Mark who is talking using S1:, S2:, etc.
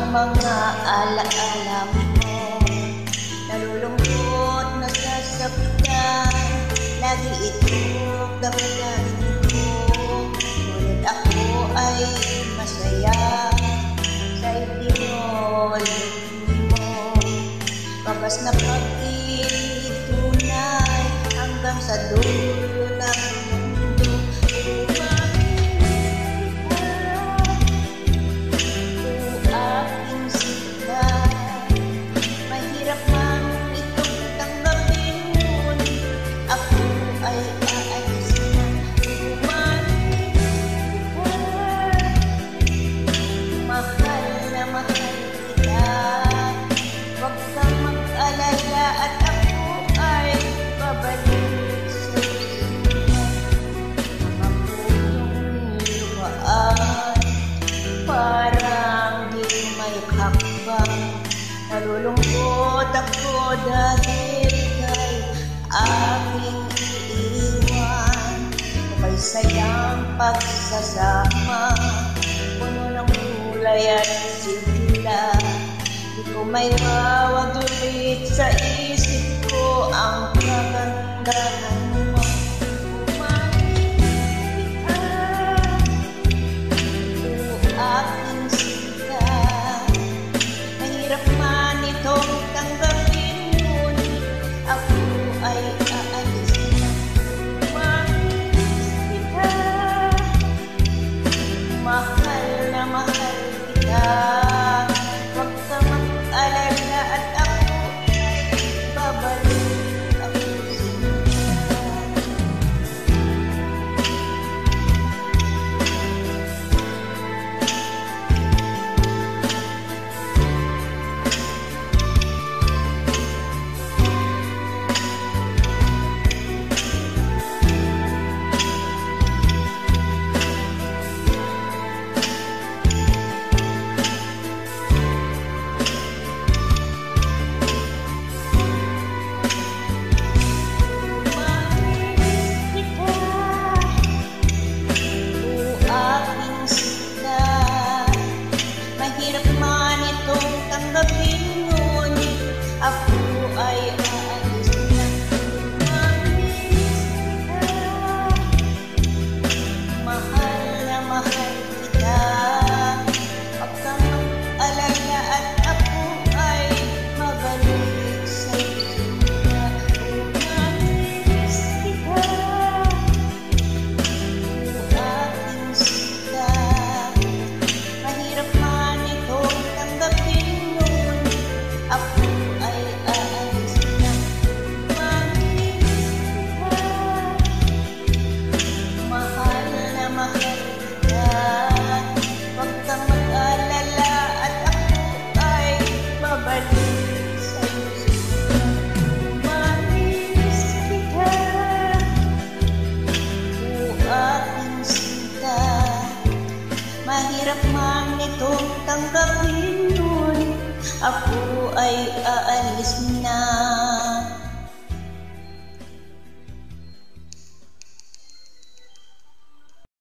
S1: mga alaala mo. Nalulungkot, nasasaktan, lagi itong damdamin ko. Ngunit ako ay masaya sa itinulog mo. Wagas na pag-ibig tunay hanggang sa dulo ng mundo. Mahirap man itong tanggapin, ngunit ako ay aalis na. Mahal na mahal kita, huwag kang mag-alala at ako ay babalik sa iyo. Mga pulong luhaan, parang di may hakbang. Nalulungkot ako dahil kay aking iiwan. May sayang pagsasama, puno ng kulay at sigla. Di ko may mawag ulit sa isip ko ang kagandahan mo. Aking sika, mahirap man itong tanggapin, ngunit ako ay aalis na. Mahal na mahal kita, huwag ka mag-alala at ako ay babalik ako sa iyo. Mahirap man itong tanggapin, ngunit ako ay aalis na. Mahal na mahal kita, huwag kang mag-alala at ako ay mabalik sa iyo. Umalis kita, aking sika. Mahirap man itong tanggapin, ngunit ako ay aalis na. Mahal na mahal kita, huwag kang mag-alala at ako ay babalik sa iyo. Umalis kita, aking sika. Mahirap man itong tanggapin, ngunit ako ay aalis na.